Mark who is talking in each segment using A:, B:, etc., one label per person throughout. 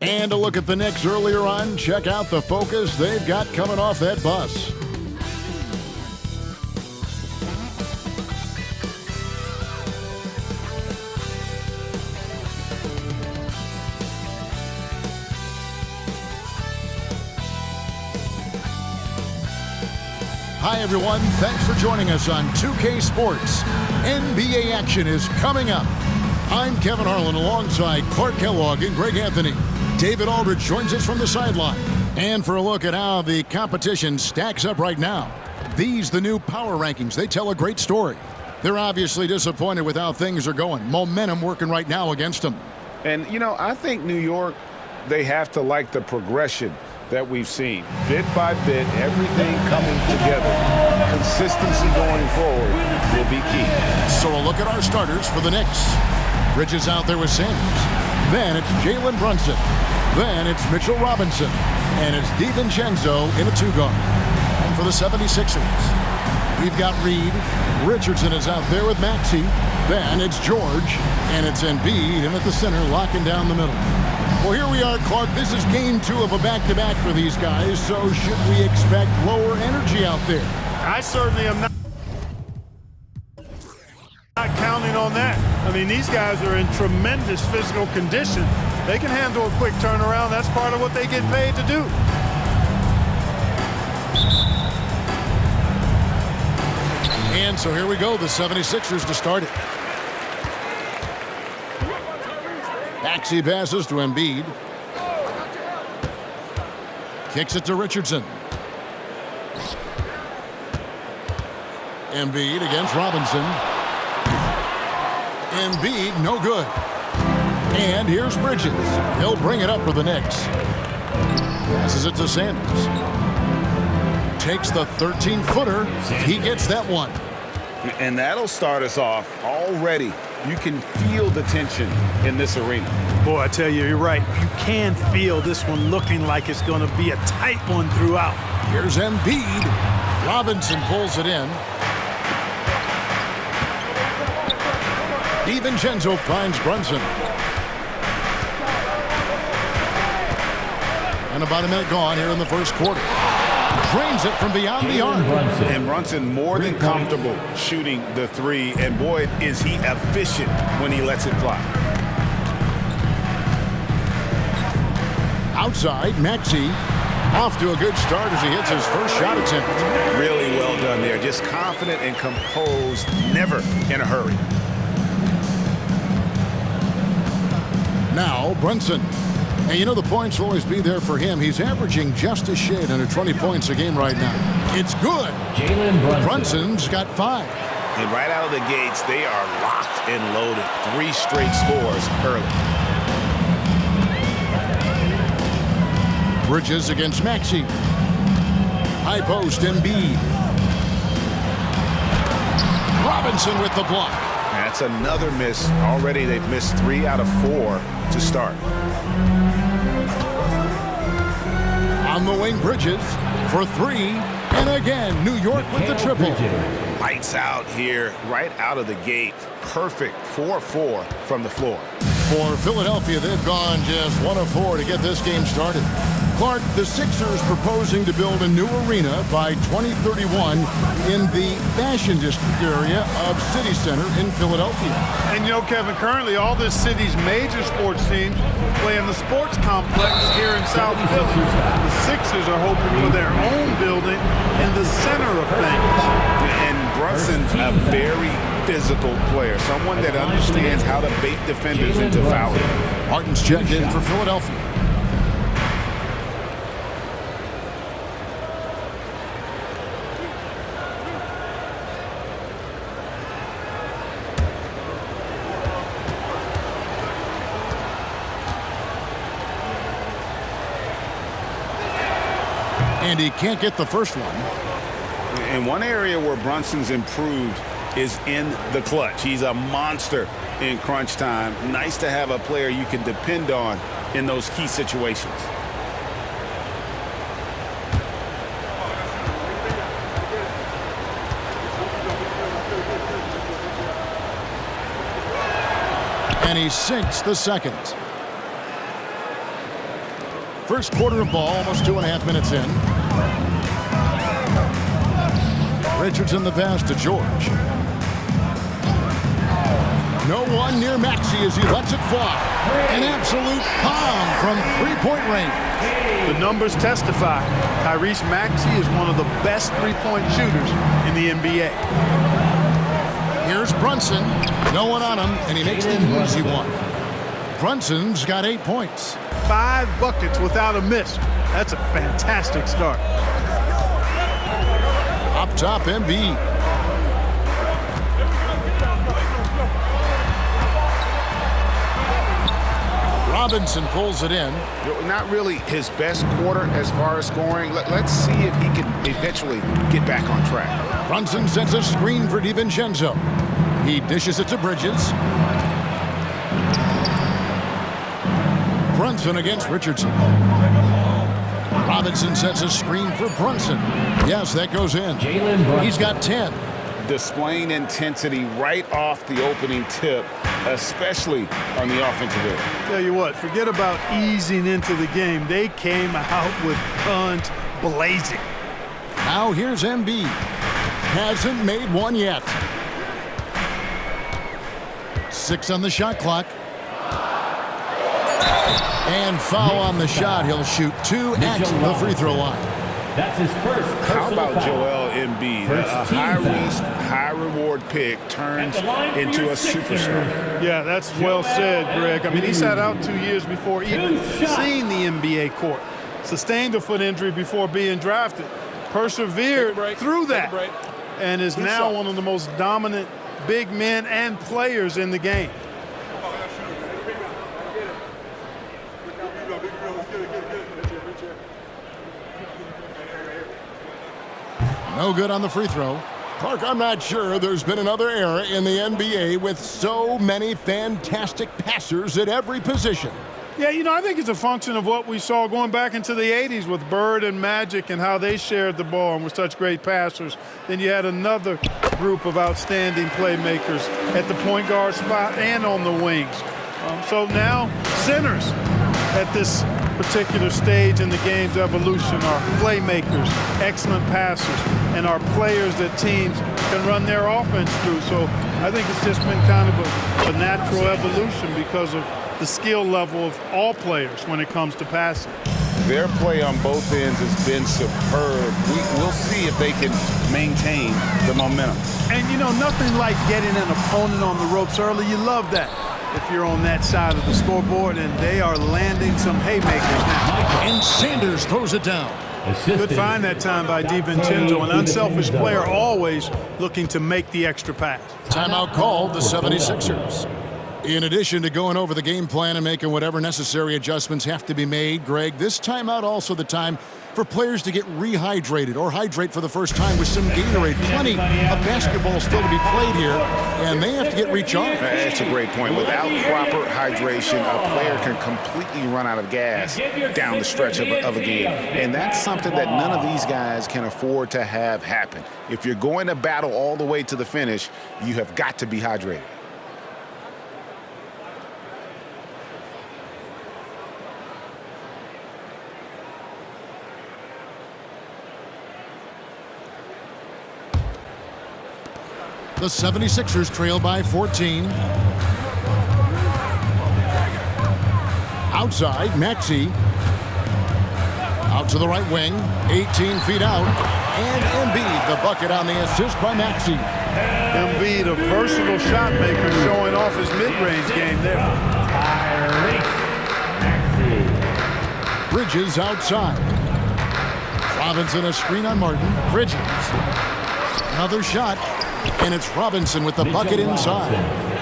A: And a look at the Knicks earlier on. Check out the focus they've got coming off that bus. Hi, everyone. Thanks for joining us on 2K Sports. NBA action is coming up. I'm Kevin Harlan alongside Clark Kellogg and Greg Anthony. David Aldridge joins us from the sideline. And for a look at how the competition stacks up right now. These, the new power rankings, they tell a great story. They're obviously disappointed with how things are going. Momentum working right now against them.
B: And, I think New York, they have to like the progression that we've seen. Bit by bit, everything coming together. Consistency going forward will be key.
A: So a look at our starters for the Knicks. Bridges out there with Sanders. Then it's Jalen Brunson. Then it's Mitchell Robinson. And it's DiVincenzo in a two-guard. And for the 76ers, we've got Reed. Richardson is out there with Maxey. Then it's George. And it's Embiid in at the center, locking down the middle. Well, here we are, Clark. This is game 2 of a back-to-back for these guys, so should we expect lower energy out there?
C: I certainly am not counting on that. I mean, these guys are in tremendous physical condition. They can handle a quick turnaround. That's part of what they get paid to do.
A: And so here we go, the 76ers to start it. Maxey passes to Embiid. Kicks it to Richardson. Embiid against Robinson. Embiid, no good. And here's Bridges. He'll bring it up for the Knicks. Passes it to Sanders. Takes the 13-footer. He gets that one.
B: And that'll start us off already. You can feel the tension in this arena.
C: Boy, I tell you, you're right. You can feel this one looking like it's going to be a tight one throughout.
A: Here's Embiid. Robinson pulls it in. DiVincenzo finds Brunson. And about a minute gone here in the first quarter. Drains it from beyond the arc.
B: And Brunson more than comfortable shooting the three. And boy, is he efficient when he lets it fly.
A: Outside, Maxey off to a good start as he hits his first shot attempt.
B: Really well done there. Just confident and composed, never in a hurry.
A: Now, Brunson. And the points will always be there for him. He's averaging just a shade under 20 points a game right now. It's good.
D: Jalen Brunson.
A: Brunson's got 5.
B: And right out of the gates, they are locked and loaded. 3 straight scores early.
A: Bridges against Maxey. High post, Embiid. Robinson with the block.
B: That's another miss. Already they've missed 3 out of 4 to start.
A: On the wing, Bridges for 3. And again, New York with the triple.
B: Lights out here, right out of the gate. Perfect 4-4 from the floor.
A: For Philadelphia, they've gone just 1 of 4 to get this game started. Clark, the Sixers proposing to build a new arena by 2031 in the Fashion District area of City Center in Philadelphia.
C: And Kevin, currently all this city's major sports teams play in the sports complex here in South Philly. The Sixers are hoping for their own building in the center of things.
B: And Brunson's a very physical player, someone that understands how to bait defenders into fouling.
A: Martin's checked in for Philadelphia. And he can't get the first one.
B: And one area where Brunson's improved is in the clutch. He's a monster in crunch time. Nice to have a player you can depend on in those key situations.
A: And he sinks the second. First quarter of ball, almost 2.5 minutes in. Richardson the pass to George. No one near Maxey as he lets it fly. An absolute bomb from three-point range.
C: The numbers testify. Tyrese Maxey is one of the best three-point shooters in the NBA.
A: Here's Brunson. No one on him, and he makes the easy one. Brunson's got 8 points.
C: 5 buckets without a miss. That's a fantastic start.
A: Up top, Embiid. Robinson pulls it in.
B: Not really his best quarter as far as scoring. Let's see if he can eventually get back on track.
A: Brunson sends a screen for DiVincenzo. He dishes it to Bridges. Brunson against Richardson. Robinson sets a screen for Brunson. Yes, that goes in. He's got 10.
B: Displaying intensity right off the opening tip, especially on the offensive end.
C: Tell you what, forget about easing into the game. They came out with guns blazing.
A: Now here's Embiid. Hasn't made one yet. 6 on the shot clock. And foul on the shot. He'll shoot 2 at the free throw line.
D: That's his first.
B: How about
D: foul.
B: Joel Embiid? A high-risk, high-reward pick turns into a superstar.
C: Yeah, that's well said, Greg. I mean, he sat out 2 years before even seeing the NBA court. Sustained a foot injury before being drafted. Persevered through that. And is now one of the most dominant big men and players in the game.
A: No good on the free throw. Clark, I'm not sure there's been another era in the NBA with so many fantastic passers at every position.
C: Yeah, you know, I think it's a function of what we saw going back into the 80s with Bird and Magic and how they shared the ball and were such great passers. Then you had another group of outstanding playmakers at the point guard spot and on the wings. So now centers at this particular stage in the game's evolution are playmakers, excellent passers, and are players that teams can run their offense through. So I think it's just been kind of a natural evolution because of the skill level of all players when it comes to passing.
B: Their play on both ends has been superb. We'll see if they can maintain the momentum.
C: And, you know, nothing like getting an opponent on the ropes early. You love that if you're on that side of the scoreboard, and they are landing some haymakers now.
A: And Sanders throws it down.
C: Good find that time by DiVincenzo, an unselfish player always looking to make the extra pass.
A: Timeout called the 76ers. In addition to going over the game plan and making whatever necessary adjustments have to be made, Greg, this timeout also the time for players to get rehydrated or hydrate for the first time with some Gatorade. Plenty of basketball still to be played here, and they have to get recharged.
B: That's a great point. Without proper hydration, a player can completely run out of gas down the stretch of a game. And that's something that none of these guys can afford to have happen. If you're going to battle all the way to the finish, you have got to be hydrated.
A: The 76ers trail by 14. Outside, Maxey. Out to the right wing, 18 feet out. And Embiid, the bucket on the assist by Maxey.
C: Embiid, a versatile shot maker, showing off his mid-range game there.
A: Bridges outside. Robinson a screen on Martin. Bridges. Another shot. And it's Robinson with the bucket inside.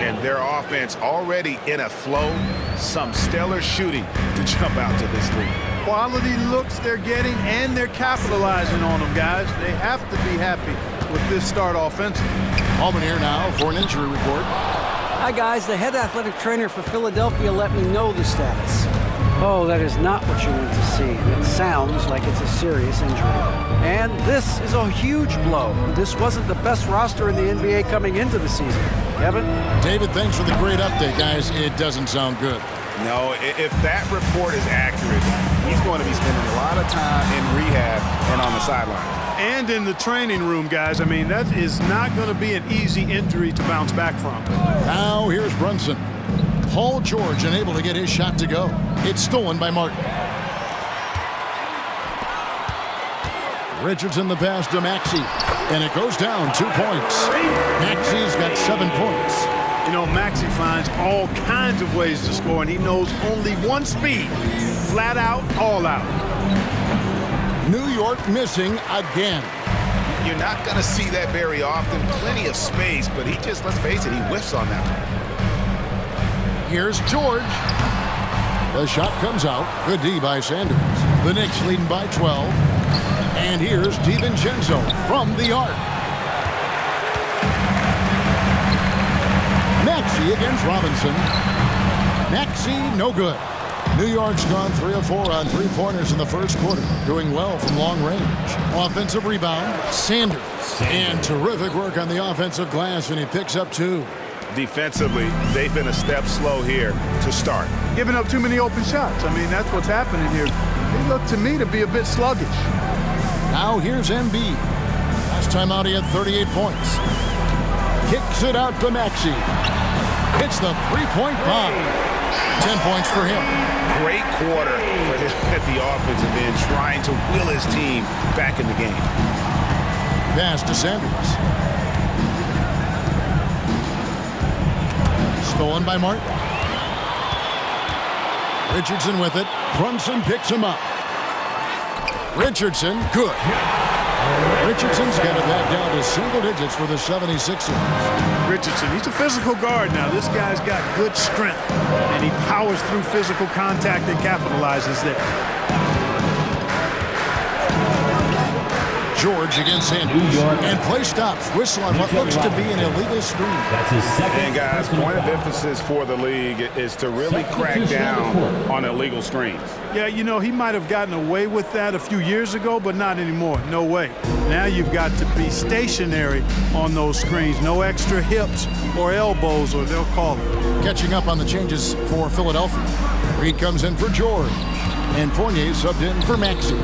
B: And their offense already in a flow. Some stellar shooting to jump out to this lead.
C: Quality looks they're getting, and they're capitalizing on them, guys. They have to be happy with this start offensively.
A: Allman here now for an injury report.
E: Hi, guys. The head athletic trainer for Philadelphia let me know the status. Oh, that is not what you want to see. It sounds like it's a serious injury. And this is a huge blow. This wasn't the best roster in the NBA coming into the season. Kevin?
A: David, thanks for the great update, guys. It doesn't sound good.
B: No, if that report is accurate, he's going to be spending a lot of time in rehab and on the sideline.
C: And in the training room, guys. I mean, that is not going to be an easy injury to bounce back from.
A: Now here's Brunson. Paul George unable to get his shot to go. It's stolen by Martin. Richardson the pass to Maxey, and it goes down 2 points. Maxey's got 7 points.
C: You know, Maxey finds all kinds of ways to score, and he knows only one speed. Flat out, all out.
A: New York missing again.
B: You're not going to see that very often. Plenty of space, but he just, let's face it, he whiffs on that one.
A: Here's George. The shot comes out. Good D by Sanders. The Knicks leading by 12. And here's DiVincenzo from the arc. Maxey against Robinson. Maxey, no good. New York's gone 3 of 4 on three-pointers in the first quarter, doing well from long range. Offensive rebound, Sanders. And terrific work on the offensive glass, and he picks up 2.
B: Defensively, they've been a step slow here to start.
C: Giving up too many open shots. I mean, that's what's happening here. They look to me to be a bit sluggish.
A: Now here's Embiid. Last time out he had 38 points. Kicks it out to Maxey. Hits the three-point bomb. 10 points for him.
B: Great quarter for him at the offensive end, trying to will his team back in the game.
A: Pass to Sanders. Stolen by Martin. Richardson with it. Brunson picks him up. Richardson, good. Richardson's got it back down to single digits for the 76ers.
C: Richardson, he's a physical guard now. This guy's got good strength, and he powers through physical contact and capitalizes there.
A: George against Sanders. And play stops. Whistle on what looks to be an illegal screen.
D: That's his second.
B: And guys, point of emphasis for the league is to really crack down on illegal screens.
C: Yeah, you know, he might have gotten away with that a few years ago, but not anymore. No way. Now you've got to be stationary on those screens. No extra hips or elbows, or they'll call it.
A: Catching up on the changes for Philadelphia. Reed comes in for George. And Fournier subbed in for Maxey.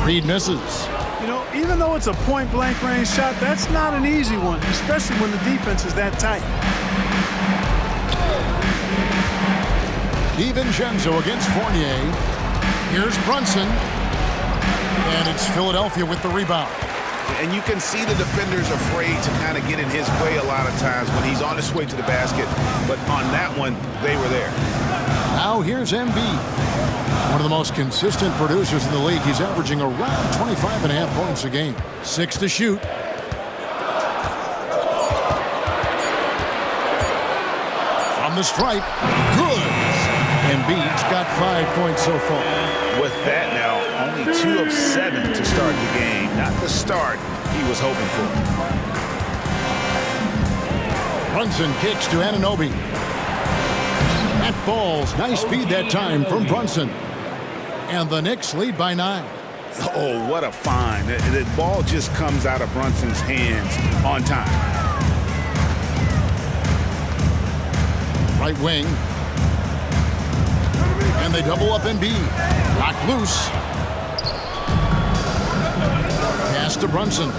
A: Reed misses.
C: You know, even though it's a point-blank range shot, that's not an easy one, especially when the defense is that tight.
A: DiVincenzo against Fournier. Here's Brunson. And it's Philadelphia with the rebound.
B: And you can see the defenders afraid to kind of get in his way a lot of times when he's on his way to the basket. But on that one, they were there.
A: Now here's Embiid. One of the most consistent producers in the league. He's averaging around 25.5 points a game. 6 to shoot. From the stripe. Good. Embiid's got 5 points so far.
B: With that now, only 2 of 7 to start the game. Not the start he was hoping for.
A: Brunson kicks to Anunoby. That falls. Nice speed that time from Brunson. And the Knicks lead by 9.
B: Oh, what a find. The ball just comes out of Brunson's hands on time.
A: Right wing. And they double up Embiid. Locked loose. Pass to Brunson.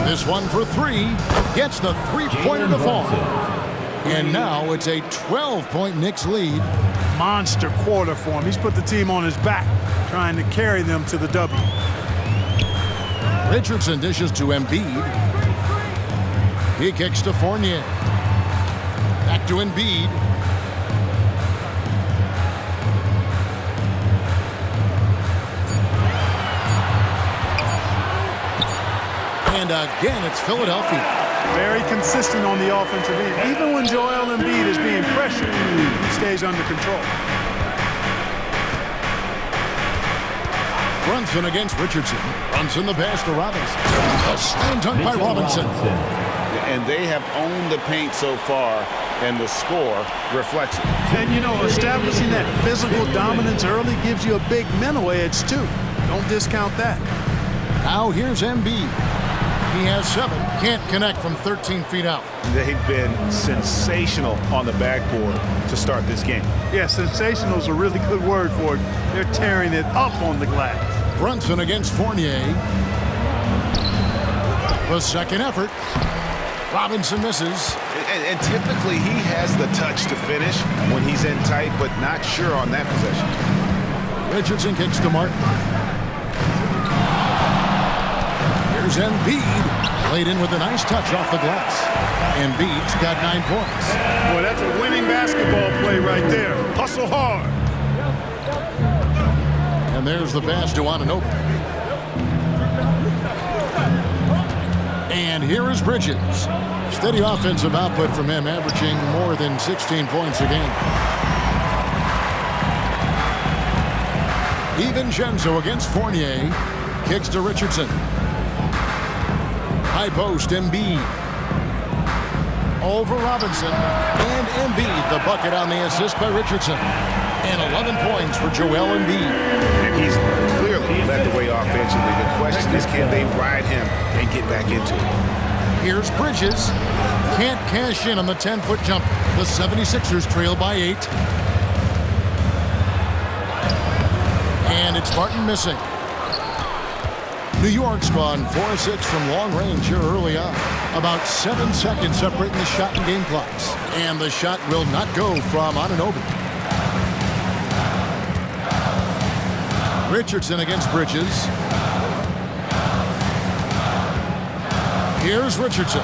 A: This one for 3. Gets the three-pointer to fall. And now it's a 12-point Knicks lead.
C: Monster quarter for him. He's put the team on his back, trying to carry them to the W.
A: Richardson dishes to Embiid. He kicks to Fournier. Back to Embiid. And again, it's Philadelphia.
C: Very consistent on the offensive end. Even when Joel Embiid is being pressured, he stays under control.
A: Brunson against Richardson. Brunson the pass to Robinson. A slam dunk by Robinson.
B: And they have owned the paint so far, and the score reflects it.
C: And, you know, establishing that physical dominance early gives you a big mental edge, too. Don't discount that.
A: Now here's Embiid. He has 7. Can't connect from 13 feet out.
B: They've been sensational on the backboard to start this game.
C: Yeah, sensational is a really good word for it. They're tearing it up on the glass.
A: Brunson against Fournier. The second effort. Robinson misses.
B: And typically he has the touch to finish when he's in tight, but not sure on that possession.
A: Richardson kicks to Martin. Here's Embiid. Played in with a nice touch off the glass. Embiid's got 9 points.
C: Boy, that's a winning basketball play right there. Hustle hard.
A: And there's the pass to Anunoby. And here is Bridges. Steady offensive output from him, averaging more than 16 points a game. DiVincenzo against Fournier. Kicks to Richardson. High post, Embiid. Over Robinson. And Embiid, the bucket on the assist by Richardson. And 11 points for Joel Embiid.
B: And he's clearly led the way offensively. The question is, can they ride him and get back into it?
A: Here's Bridges. Can't cash in on the 10-foot jump. The 76ers trail by 8. And it's Martin missing. New York's gone 4-6 from long range here early on. About 7 seconds separating the shot and game clocks. And the shot will not go from Anunoby. Richardson against Bridges. Here's Richardson.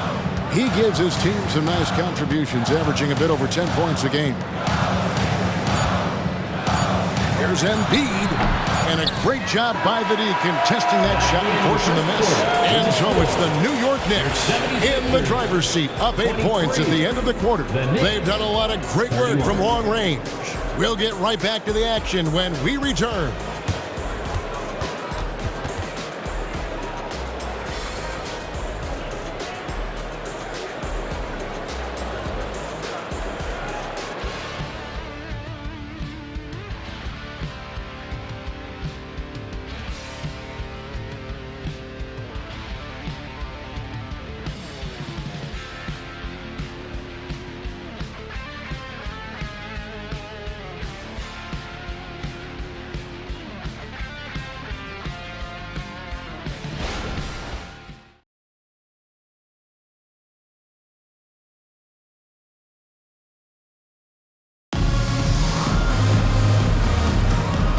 A: He gives his team some nice contributions, averaging a bit over 10 points a game. Here's Embiid. And a great job by the D contesting that shot and forcing the miss. And so it's the New York Knicks in the driver's seat, up 8 points at the end of the quarter. They've done a lot of great work from long range. We'll get right back to the action when we return.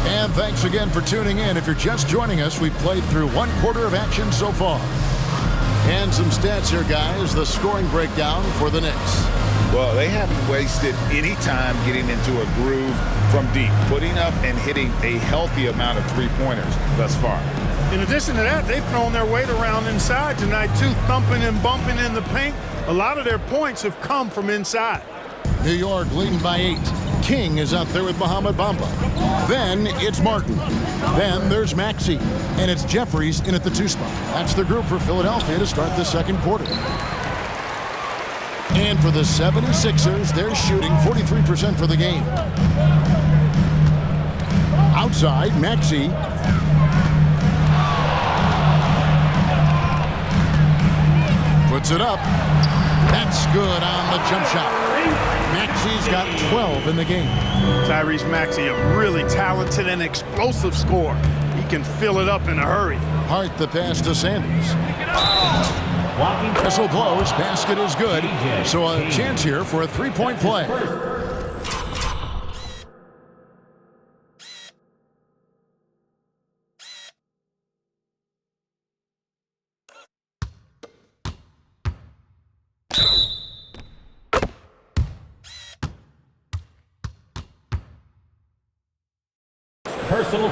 A: And thanks again for tuning in. If you're just joining us, we've played through 1/4 of action so far. And some stats here, guys. The scoring breakdown for the Knicks.
B: Well, they haven't wasted any time getting into a groove from deep, putting up and hitting a healthy amount of three-pointers thus far.
C: In addition to that, they've thrown their weight around inside tonight, too, thumping and bumping in the paint. A lot of their points have come from inside.
A: New York leading by 8. King is out there with Mohamed Bamba. Then it's Martin. Then there's Maxey. And it's Jeffries in at the 2 spot. That's the group for Philadelphia to start the second quarter. And for the 76ers, they're shooting 43% for the game. Outside, Maxey. Puts it up. That's good on the jump shot. Maxey's got 12 in the game.
C: Tyrese Maxey, a really talented and explosive scorer. He can fill it up in a hurry.
A: Hart the pass to Sanders. Whistle blows, basket is good. So a chance here for a three-point play.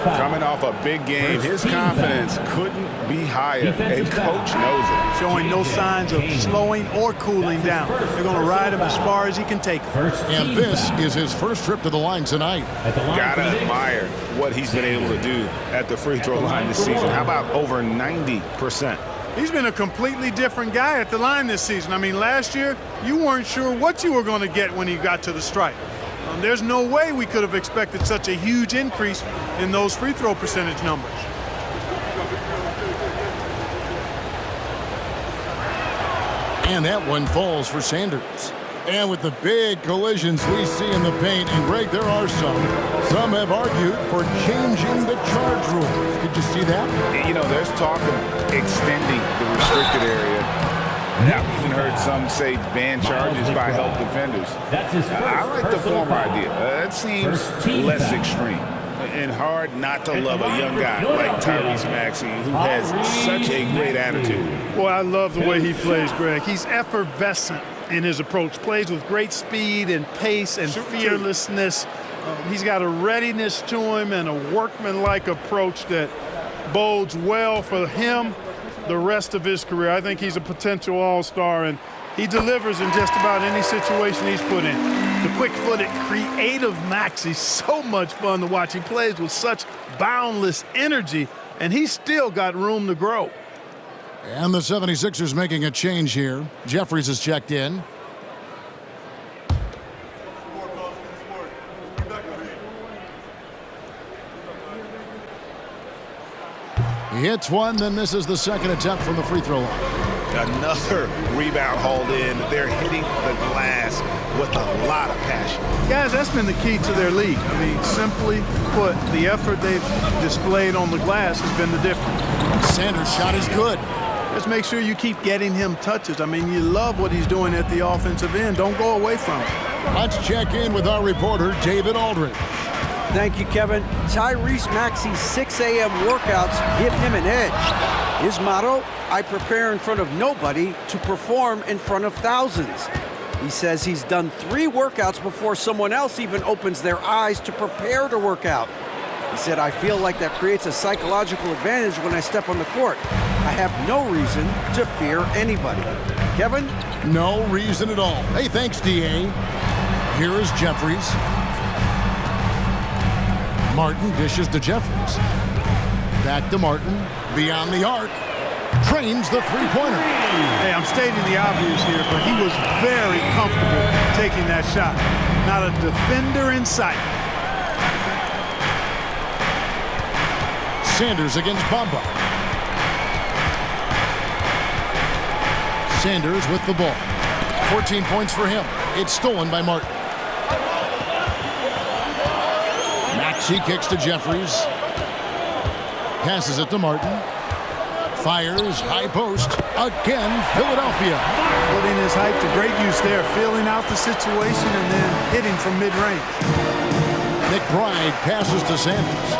B: Coming off a big game, his confidence couldn't be higher, and coach knows it.
C: Showing no signs of slowing or cooling down. They're going to ride him as far as he can take him.
A: And this is his first trip to the line tonight.
B: Gotta admire what he's been able to do at the free throw line this season. How about over 90%?
C: He's been a completely different guy at the line this season. I mean, last year, you weren't sure what you were going to get when he got to the stripe. There's no way we could have expected such a huge increase in those free throw percentage numbers.
A: And that one falls for Sanders. And with the big collisions we see in the paint, and Greg, there are some have argued for changing the charge rules. Did you see that?
B: You know, there's talk of extending the restricted area. I've even heard some say ban charges by help defenders. I like the former idea. That seems less extreme. And hard not to love a young guy like Tyrese Maxey, who has such a great attitude.
C: Boy, I love the way he plays, Greg. He's effervescent in his approach. Plays with great speed and pace and fearlessness. He's got a readiness to him and a workmanlike approach that bodes well for him the rest of his career. I think he's a potential all-star, and he delivers in just about any situation he's put in. The quick-footed, creative Maxey, so much fun to watch. He plays with such boundless energy, and he's still got room to grow.
A: And the 76ers making a change here. Jeffries has checked in. He hits one, then misses the second attempt from the free throw line.
B: Another rebound hauled in. They're hitting the glass with a lot of passion.
C: Guys, that's been the key to their league. I mean, simply put, the effort they've displayed on the glass has been the difference.
A: Sanders' shot is good.
C: Just make sure you keep getting him touches. I mean, you love what he's doing at the offensive end. Don't go away from it.
A: Let's check in with our reporter, David Aldridge.
E: Thank you, Kevin. Tyrese Maxey's 6 a.m. workouts give him an edge. His motto, I prepare in front of nobody to perform in front of thousands. He says he's done 3 workouts before someone else even opens their eyes to prepare to work out. He said, I feel like that creates a psychological advantage when I step on the court. I have no reason to fear anybody. Kevin?
A: No reason at all. Hey, thanks, D.A. Here is Jeffries. Martin dishes to Jeffries. Back to Martin. Beyond the arc. Trains the three-pointer.
C: Hey, I'm stating the obvious here, but he was very comfortable taking that shot. Not a defender in sight.
A: Sanders against Bamba. Sanders with the ball. 14 points for him. It's stolen by Martin. Maxey kicks to Jeffries. Passes it to Martin. Fires, high post. Again, Philadelphia.
C: Putting his height to great use there, feeling out the situation and then hitting from mid-range.
A: McBride passes to Sanders.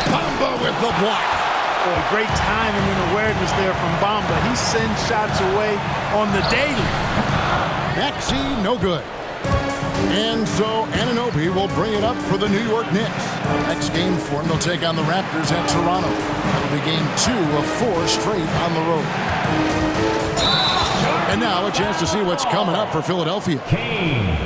A: Bamba with the block.
C: Boy, great timing and awareness there from Bamba. He sends shots away on the daily.
A: Maxey, no good. And so Anunoby will bring it up for the New York Knicks. Next game for him, they'll take on the Raptors at Toronto. That'll be game 2 of 4 straight on the road. And now a chance to see what's coming up for Philadelphia.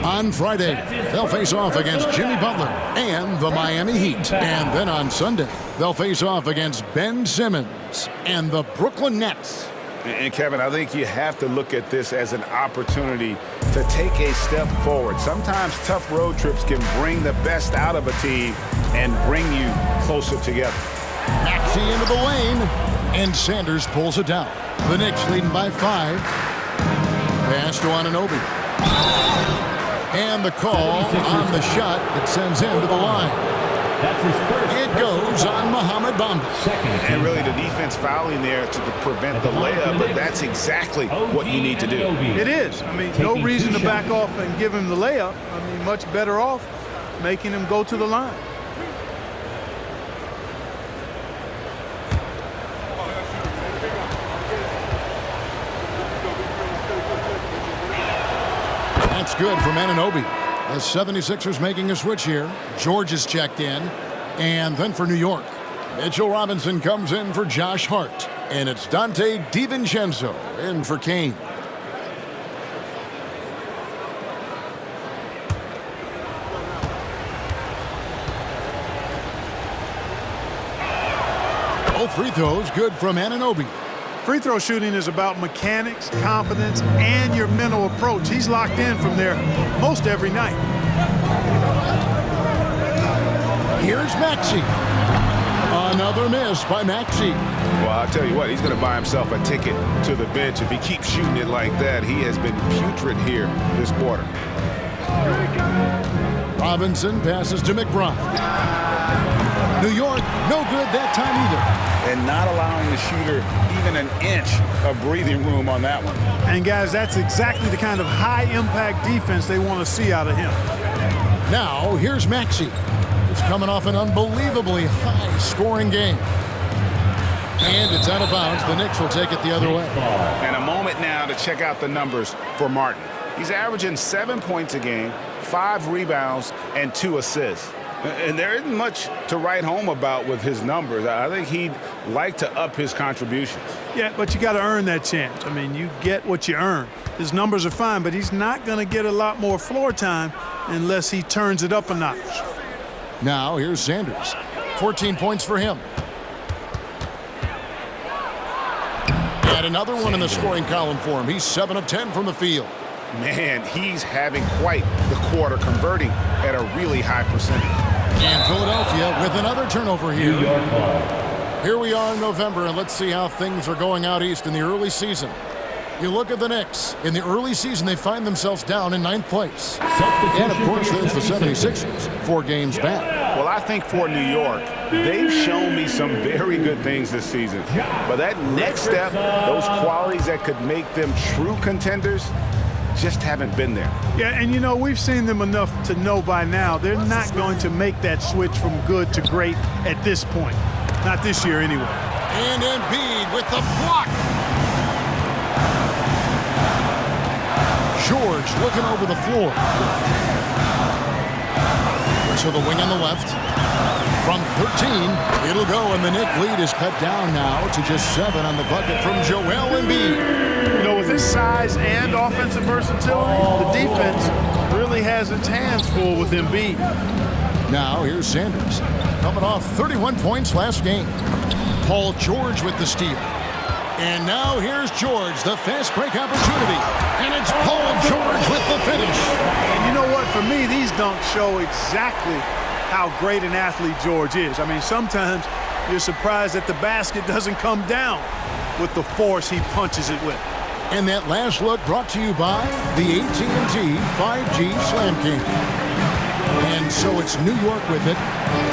A: On Friday, they'll face off against Jimmy Butler and the Miami Heat. And then on Sunday, they'll face off against Ben Simmons and the Brooklyn Nets.
B: And Kevin, I think you have to look at this as an opportunity to take a step forward. Sometimes tough road trips can bring the best out of a team and bring you closer together.
A: Maxey into the lane, and Sanders pulls it down. The Knicks leading by 5. Pass to Anunoby. And the call on the shot that sends him to the line. It goes on Mohamed Bamba.
B: And really the defense fouling there to prevent the layup, but that's exactly what you need to do.
C: It is. I mean, no reason to back off and give him the layup. I mean, much better off making him go to the line.
A: That's good from Anunoby. The 76ers making a switch here. George is checked in. And then for New York, Mitchell Robinson comes in for Josh Hart. And it's Dante DiVincenzo in for Kane. Both free throws good from Anunoby.
C: Free throw shooting is about mechanics, confidence, and your mental approach. He's locked in from there most every night.
A: Here's Maxey. Another miss by Maxey.
B: Well, I'll tell you what, he's going to buy himself a ticket to the bench if he keeps shooting it like that. He has been putrid here this quarter.
A: Robinson passes to McBride. New York, no good that time either.
B: And not allowing the shooter even an inch of breathing room on that one.
C: And guys, that's exactly the kind of high-impact defense they want to see out of him.
A: Now, here's Maxey. He's coming off an unbelievably high-scoring game. And it's out of bounds. The Knicks will take it the other way.
B: And a moment now to check out the numbers for Martin. He's averaging 7 points a game, 5 rebounds, and 2 assists. And there isn't much to write home about with his numbers. I think he'd like to up his contributions.
C: Yeah, but you got to earn that chance. I mean, you get what you earn. His numbers are fine, but he's not going to get a lot more floor time unless he turns it up a notch.
A: Now, here's Sanders. 14 points for him. And another one in the scoring column for him. He's 7 of 10 from the field.
B: Man, he's having quite the quarter, converting at a really high percentage.
A: And Philadelphia with another turnover here. Here we are in November, and let's see how things are going out east in the early season. You look at the Knicks. In the early season, they find themselves down in 9th place. And, of course, there's the 76ers, 4 games back.
B: Well, I think for New York, they've shown me some very good things this season. But that next step, those qualities that could make them true contenders, just haven't been there.
C: Yeah, and you know, we've seen them enough to know by now they're not going to make that switch from good to great at this point. Not this year anyway.
A: And Embiid with the block. George looking over the floor. To the wing on the left. From 13, it'll go, and the Knick lead is cut down now to just 7 on the bucket from Joel Embiid.
C: You know, with his size and offensive versatility, the defense really has its hands full with Embiid.
A: Now, here's Sanders, coming off 31 points last game. Paul George with the steal. And now here's George, the fast break opportunity. And it's Paul George with the finish.
C: And you know what? For me, these dunks show exactly how great an athlete George is. I mean, sometimes you're surprised that the basket doesn't come down with the force he punches it with.
A: And that last look brought to you by the AT&T 5G Slam King. And so it's New York with it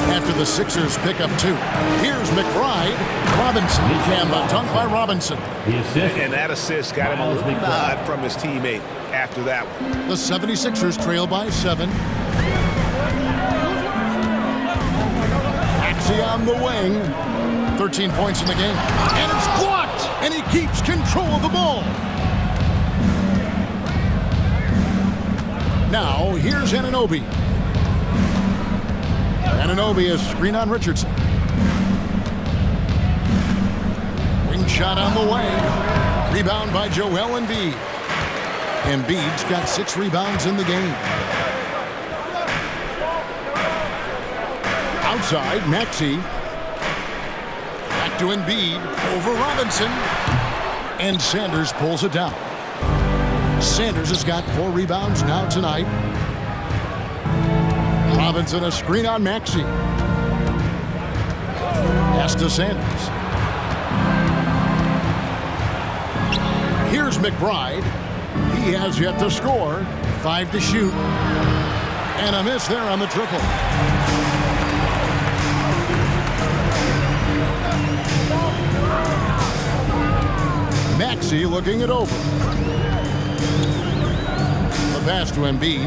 A: after the Sixers pick up 2. Here's McBride, Robinson, and the dunk by Robinson.
B: And that assist got him a little nod from his teammate after that one.
A: The 76ers trail by 7. Maxey on the wing. 13 points in the game. And it's blocked! And he keeps control of the ball. Now, here's Anunoby. Anunoby is screen on Richardson. Wing shot on the way. Rebound by Joel Embiid. Embiid's got 6 rebounds in the game. Outside, Maxey. Back to Embiid. Over Robinson. And Sanders pulls it down. Sanders has got 4 rebounds now tonight. Robinson a screen on Maxey. Pass to Sanders. Here's McBride. He has yet to score. 5 to shoot. And a miss there on the triple. Maxey looking it over. The pass to Embiid.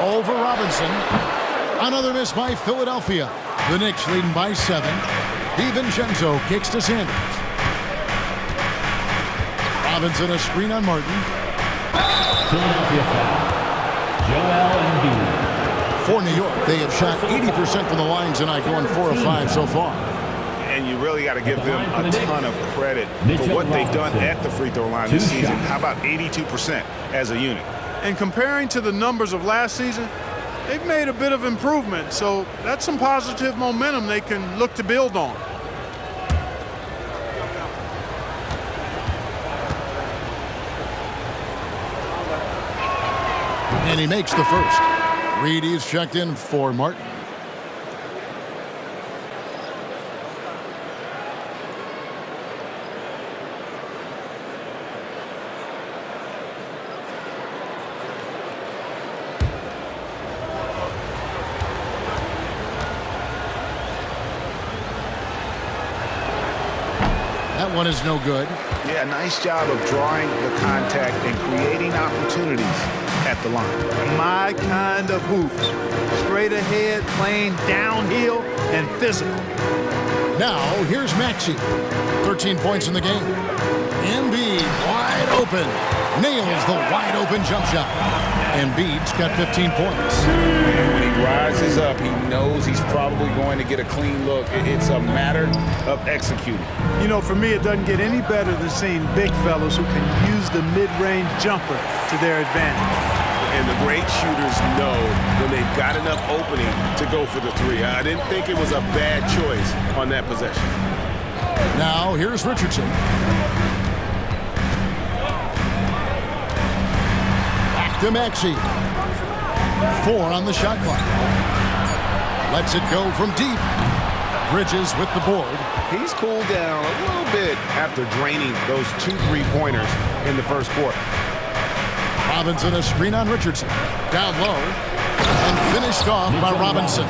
A: Over Robinson. Another miss by Philadelphia. The Knicks leading by 7. DiVincenzo kicks to Sanders. Robinson a screen on Martin.
D: Philadelphia foul. Joel Embiid.
A: For New York, they have shot 80% from the line tonight, going 4 of 5 so far.
B: And you really got to give them a ton of credit for what they've done at the free throw line this season. How about 82% as a unit?
C: And comparing to the numbers of last season, they've made a bit of improvement. So that's some positive momentum they can look to build on.
A: And he makes the first. Reedy's checked in for Martin. That one is no good.
B: Yeah, nice job of drawing the contact and creating opportunities at the line.
C: My kind of hoops. Straight ahead, playing downhill, and physical.
A: Now, here's Maxey. 13 points in the game. Embiid wide open. Nails the wide open jump shot. Embiid's got 15 points.
B: And when he rises up, he knows he's probably going to get a clean look. It's a matter of executing.
C: You know, for me, it doesn't get any better than seeing big fellas who can use the mid-range jumper to their advantage.
B: And the great shooters know when they've got enough opening to go for the three. I didn't think it was a bad choice on that possession.
A: Now, here's Richardson. Back to Maxey. 4 on the shot clock. Lets it go from deep. Bridges with the board.
B: He's cooled down a little bit after draining those 2 3-pointers in the first quarter.
A: Robinson a screen on Richardson. Down low. And finished off by Robinson.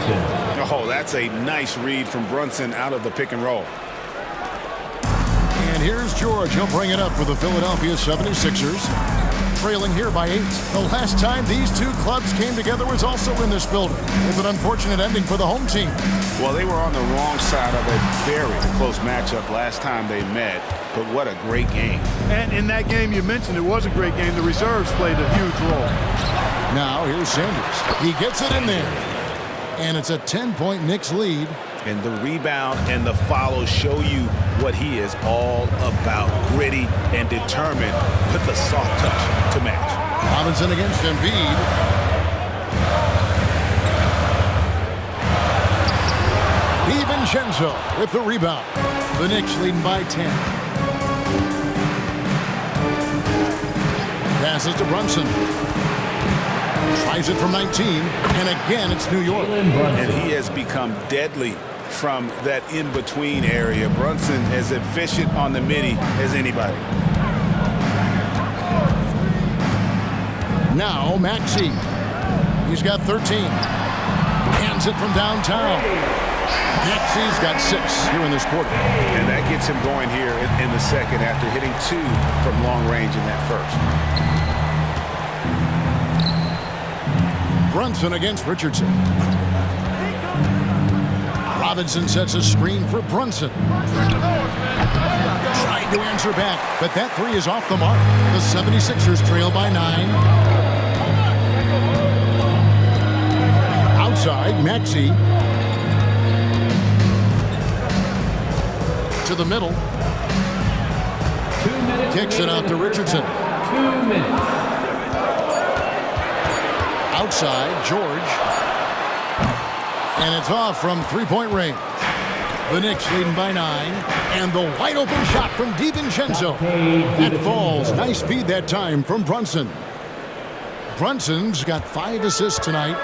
B: Oh, that's a nice read from Brunson out of the pick and roll.
A: And here's George. He'll bring it up for the Philadelphia 76ers. Trailing here by 8. The last time these two clubs came together was also in this building, with an unfortunate ending for the home team.
B: Well, they were on the wrong side of a very close matchup last time they met, but what a great game.
C: And in that game you mentioned, it was a great game. The reserves played a huge role.
A: Now here's Sanders. He gets it in there. And it's a 10-point Knicks lead.
B: And the rebound and the follow show you what he is all about. Gritty and determined with a soft touch to match.
A: Robinson against Embiid. DiVincenzo with the rebound. The Knicks leading by 10. Passes to Brunson. Tries it from 19. And again, it's New York.
B: And he has become deadly from that in-between area. Brunson as efficient on the midi as anybody.
A: Now Maxey. He's got 13. Hands it from downtown. Maxey's got 6 here in this quarter.
B: And that gets him going here in the second after hitting 2 from long range in that first.
A: Brunson against Richardson. Robinson sets a screen for Brunson. Trying to answer back, but that 3 is off the mark. The 76ers trail by 9. Outside, Maxey. To the middle.
D: 2 minutes.
A: Kicks it out to Richardson.
D: 2 minutes.
A: Outside, George. And it's off from 3-point range. The Knicks leading by 9. And the wide open shot from DiVincenzo. That falls. Nice feed that time from Brunson. Brunson's got 5 assists tonight.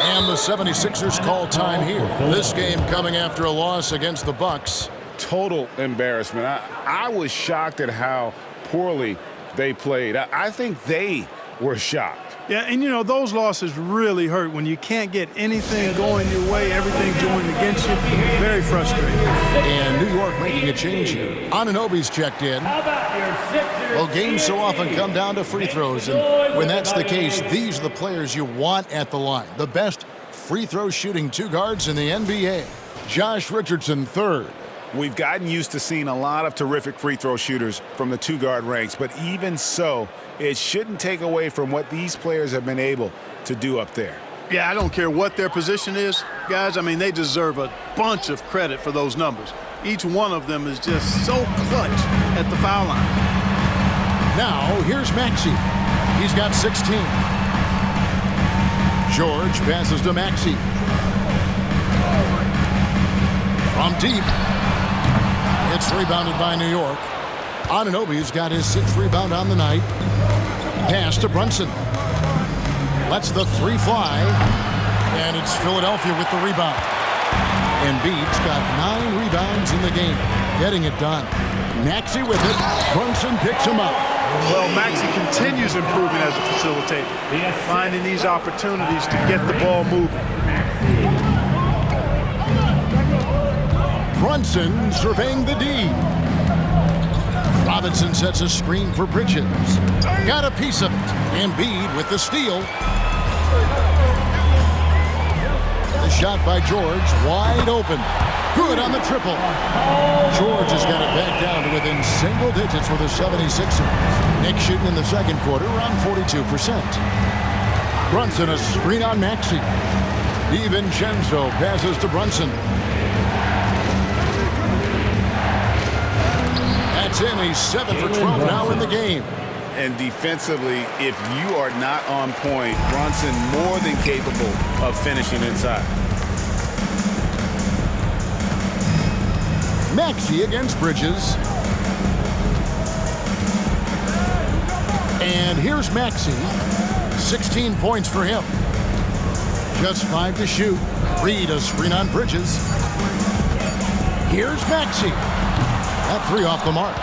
A: And the 76ers call time here. This game coming after a loss against the Bucks.
B: Total embarrassment. I was shocked at how poorly they played. I think they were shocked.
C: Yeah, and you know, those losses really hurt when you can't get anything going your way, everything's going against you. Very frustrating.
A: And New York making a change here. Anunoby's checked in. Well, games so often come down to free throws, and when that's the case, these are the players you want at the line. The best free throw shooting 2 guards in the NBA. Josh Richardson, 3rd.
B: We've gotten used to seeing a lot of terrific free throw shooters from the 2-guard ranks, but even so, it shouldn't take away from what these players have been able to do up there.
C: Yeah, I don't care what their position is, guys. I mean, they deserve a bunch of credit for those numbers. Each one of them is just so clutch at the foul line.
A: Now, here's Maxey. He's got 16. George passes to Maxey. From deep. It's rebounded by New York. Anunoby's got his 6th rebound on the night. Pass to Brunson. Lets the three fly. And it's Philadelphia with the rebound. Embiid's got 9 rebounds in the game. Getting it done. Maxey with it. Brunson picks him up.
C: Well, Maxey continues improving as a facilitator, finding these opportunities to get the ball moving.
A: Brunson surveying the D. Robinson sets a screen for Bridges. Got a piece of it. Embiid with the steal. The shot by George, wide open. Good on the triple. George has got it back down to within single digits for the 76ers. Knicks shooting in the second quarter around 42%. Brunson a screen on Maxey. DiVincenzo passes to Brunson. That's in. He's 7 for 12 now in the game.
B: And defensively, if you are not on point, Brunson more than capable of finishing inside.
A: Maxey against Bridges. And here's Maxey. 16 points for him. Just 5 to shoot. Reed a screen on Bridges. Here's Maxey. That 3 off the mark.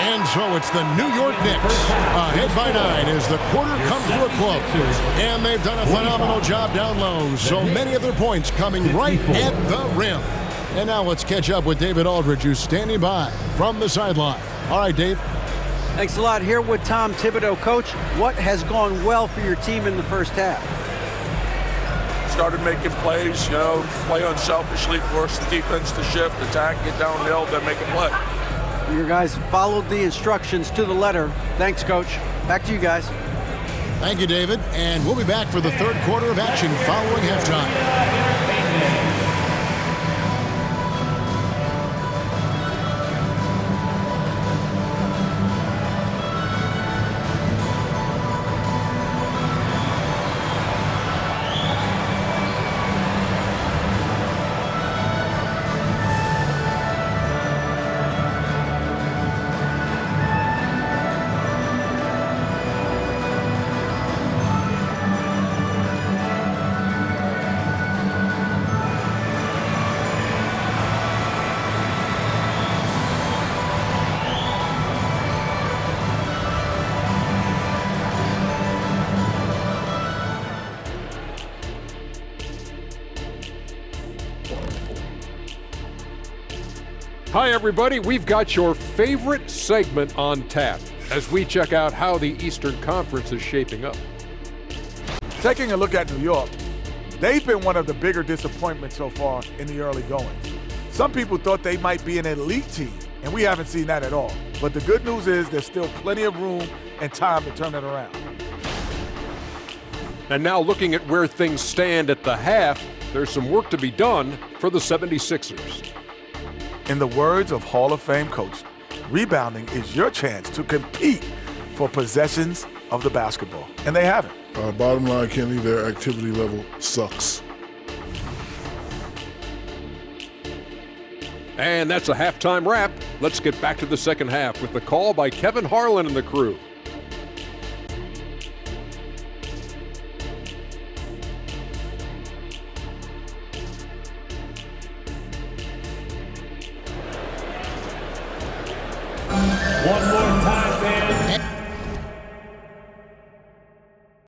A: And so it's the New York Knicks ahead by 9 as the quarter comes to a close. And they've done a phenomenal job down low. So many of their points coming right at the rim. And now let's catch up with David Aldridge, who's standing by from the sideline. All right, Dave.
E: Thanks a lot. Here with Tom Thibodeau. Coach, what has gone well for your team in the first half?
F: Started making plays, play unselfishly, force the defense to shift, attack, get downhill, then make a play.
E: Your guys followed the instructions to the letter. Thanks, Coach. Back to you guys.
A: Thank you, David. And we'll be back for the third quarter of action following halftime.
G: Hi, everybody. We've got your favorite segment on tap as we check out how the Eastern Conference is shaping up.
H: Taking a look at New York, they've been one of the bigger disappointments so far in the early going. Some people thought they might be an elite team, and we haven't seen that at all. But the good news is there's still plenty of room and time to turn it around.
G: And now looking at where things stand at the half, there's some work to be done for the 76ers.
H: In the words of Hall of Fame coach, rebounding is your chance to compete for possessions of the basketball. And they haven't.
I: Bottom line, Kenny, their activity level sucks.
G: And that's a halftime wrap. Let's get back to the second half with the call by Kevin Harlan and the crew.